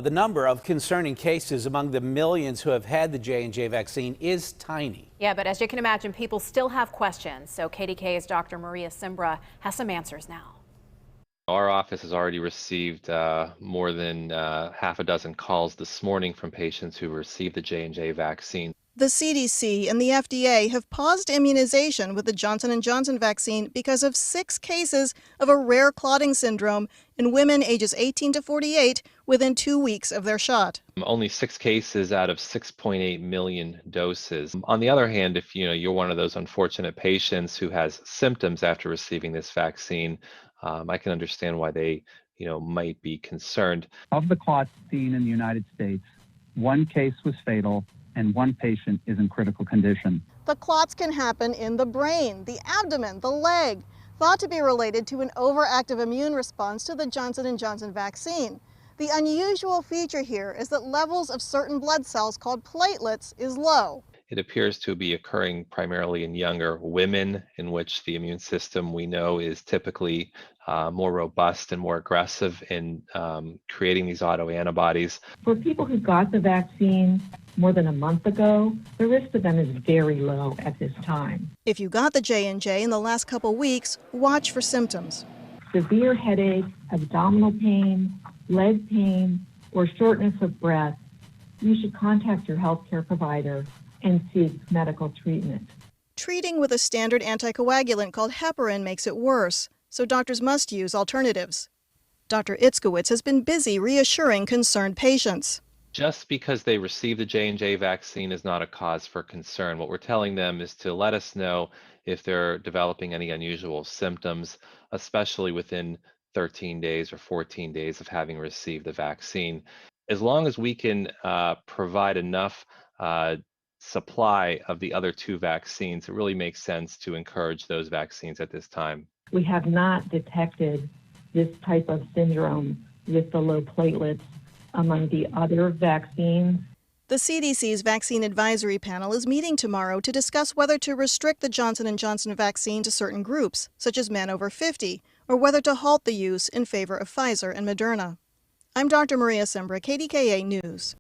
The number of concerning cases among the millions who have had the J&J vaccine is tiny. Yeah, but as you can imagine, people still have questions. So KDKA's Dr. Maria Simbra has some answers now. Our office has already received more than half a dozen calls this morning from patients who received the J&J vaccine. The CDC and the FDA have paused immunization with the Johnson & Johnson vaccine because of 6 cases of a rare clotting syndrome in women ages 18 to 48 within 2 weeks of their shot. Only 6 cases out of 6.8 million doses. On the other hand, if you're one of those unfortunate patients who has symptoms after receiving this vaccine, I can understand why they might be concerned. Of the clots seen in the United States, 1 case was fatal and 1 patient is in critical condition. The clots can happen in the brain, the abdomen, the leg, thought to be related to an overactive immune response to the Johnson & Johnson vaccine. The unusual feature here is that levels of certain blood cells called platelets is low. It appears to be occurring primarily in younger women, in which the immune system we know is typically more robust and more aggressive in creating these autoantibodies. For people who got the vaccine more than a month ago, the risk to them is very low at this time. If you got the J&J in the last couple weeks, watch for symptoms. Severe headache, abdominal pain, leg pain, or shortness of breath, you should contact your healthcare provider and seek medical treatment. Treating with a standard anticoagulant called heparin makes it worse, so doctors must use alternatives. Dr. Itzkowitz has been busy reassuring concerned patients. Just because they received the J&J vaccine is not a cause for concern. What we're telling them is to let us know if they're developing any unusual symptoms, especially within 13 days or 14 days of having received the vaccine. As long as we can provide enough supply of the other 2 vaccines, it really makes sense to encourage those vaccines at this time. We have not detected this type of syndrome with the low platelets among the other vaccines. The CDC's Vaccine Advisory Panel is meeting tomorrow to discuss whether to restrict the Johnson & Johnson vaccine to certain groups, such as men over 50, or whether to halt the use in favor of Pfizer and Moderna. I'm Dr. Maria Simbra, KDKA News.